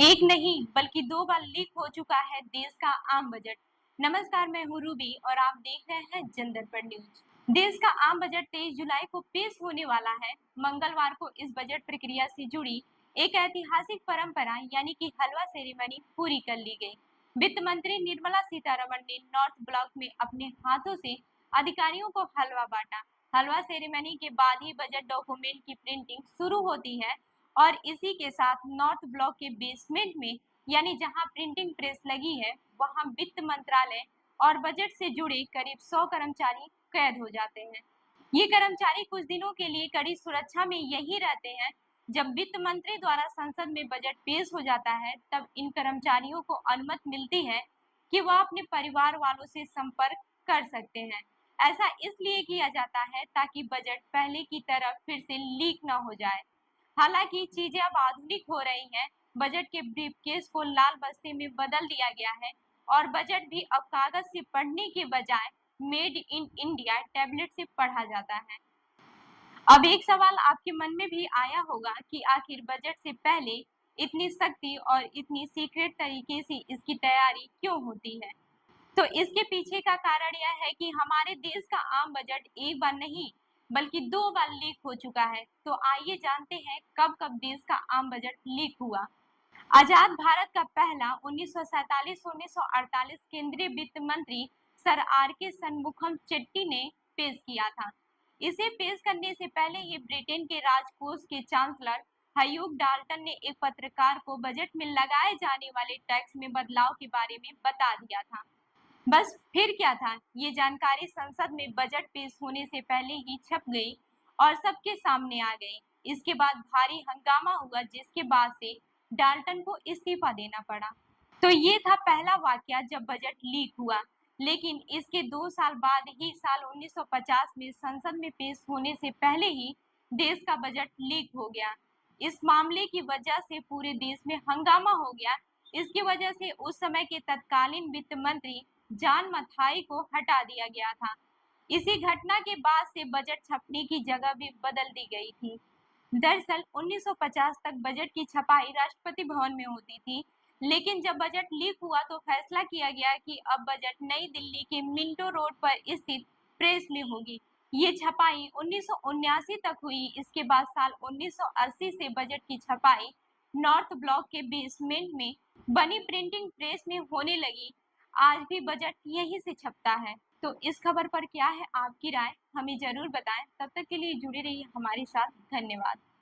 एक नहीं बल्कि 2 बार लीक हो चुका है देश का आम बजट। नमस्कार, मैं हूँ रूबी और आप देख रहे हैं जनदर्पण न्यूज। देश का आम बजट 23 जुलाई को पेश होने वाला है। मंगलवार को इस बजट प्रक्रिया से जुड़ी एक ऐतिहासिक परंपरा यानी कि हलवा सेरेमनी पूरी कर ली गई। वित्त मंत्री निर्मला सीतारमण ने नॉर्थ ब्लॉक में अपने हाथों से अधिकारियों को हलवा बांटा। हलवा सेरेमनी के बाद ही बजट डॉक्यूमेंट की प्रिंटिंग शुरू होती है और इसी के साथ नॉर्थ ब्लॉक के बेसमेंट में यानी जहां प्रिंटिंग प्रेस लगी है वहां वित्त मंत्रालय और बजट से जुड़े करीब 100 कर्मचारी कैद हो जाते हैं। ये कर्मचारी कुछ दिनों के लिए कड़ी सुरक्षा में यही रहते हैं। जब वित्त मंत्री द्वारा संसद में बजट पेश हो जाता है तब इन कर्मचारियों को अनुमति मिलती है कि वह अपने परिवार वालों से संपर्क कर सकते हैं। ऐसा इसलिए किया जाता है ताकि बजट पहले की तरह फिर से लीक न हो जाए। हालांकि चीजें अब आधुनिक हो रही हैं। बजट के ब्रीफकेस को लाल बस्ते में बदल दिया गया है और बजट भी अब कागज से पढ़ने के बजाय मेड इन इंडिया टैबलेट से पढ़ा जाता है। अब एक सवाल आपके मन में भी आया होगा कि आखिर बजट से पहले इतनी सख्ती और इतनी सीक्रेट तरीके से इसकी तैयारी क्यों होती है। तो इसके पीछे का कारण यह है कि हमारे देश का आम बजट एक बार नहीं बल्कि 2 बार लीक हो चुका है। तो आइए जानते हैं कब कब देश का आम बजट लीक हुआ। आजाद भारत का पहला 1947-1948 केंद्रीय वित्त मंत्री सर आर के शनमुखम चेट्टी ने पेश किया था। इसे पेश करने से पहले ही ब्रिटेन के राजकोष के चांसलर हयूग डाल्टन ने एक पत्रकार को बजट में लगाए जाने वाले टैक्स में बदलाव के बारे में बता दिया था। बस फिर क्या था, ये जानकारी संसद में बजट पेश होने से पहले ही छप गई और सबके सामने आ गई। इसके बाद भारी हंगामा हुआ जिसके बाद से डाल्टन को इस्तीफा देना पड़ा। तो ये था पहला वाकया जब बजट लीक हुआ। लेकिन इसके 2 साल बाद ही साल 1950 में संसद में पेश होने से पहले ही देश का बजट लीक हो गया। इस मामले की वजह से पूरे देश में हंगामा हो गया। इसकी वजह से उस समय के तत्कालीन वित्त मंत्री जॉन मथाई को हटा दिया गया था। इसी घटना के बाद से बजट छपने की जगह भी बदल दी गई थी। दरअसल 1950 तक बजट की छपाई राष्ट्रपति भवन में होती थी, लेकिन जब बजट लीक हुआ तो फैसला किया गया कि अब बजट नई दिल्ली के मिंटो रोड पर स्थित प्रेस में होगी। ये छपाई 1979 तक हुई। इसके बाद साल 1980 से बजट की छपाई नॉर्थ ब्लॉक के बेसमेंट में बनी प्रिंटिंग प्रेस में होने लगी। आज भी बजट यहीं से छपता है। तो इस खबर पर क्या है आपकी राय, हमें जरूर बताएं। तब तक के लिए जुड़े रहिए हमारे साथ। धन्यवाद।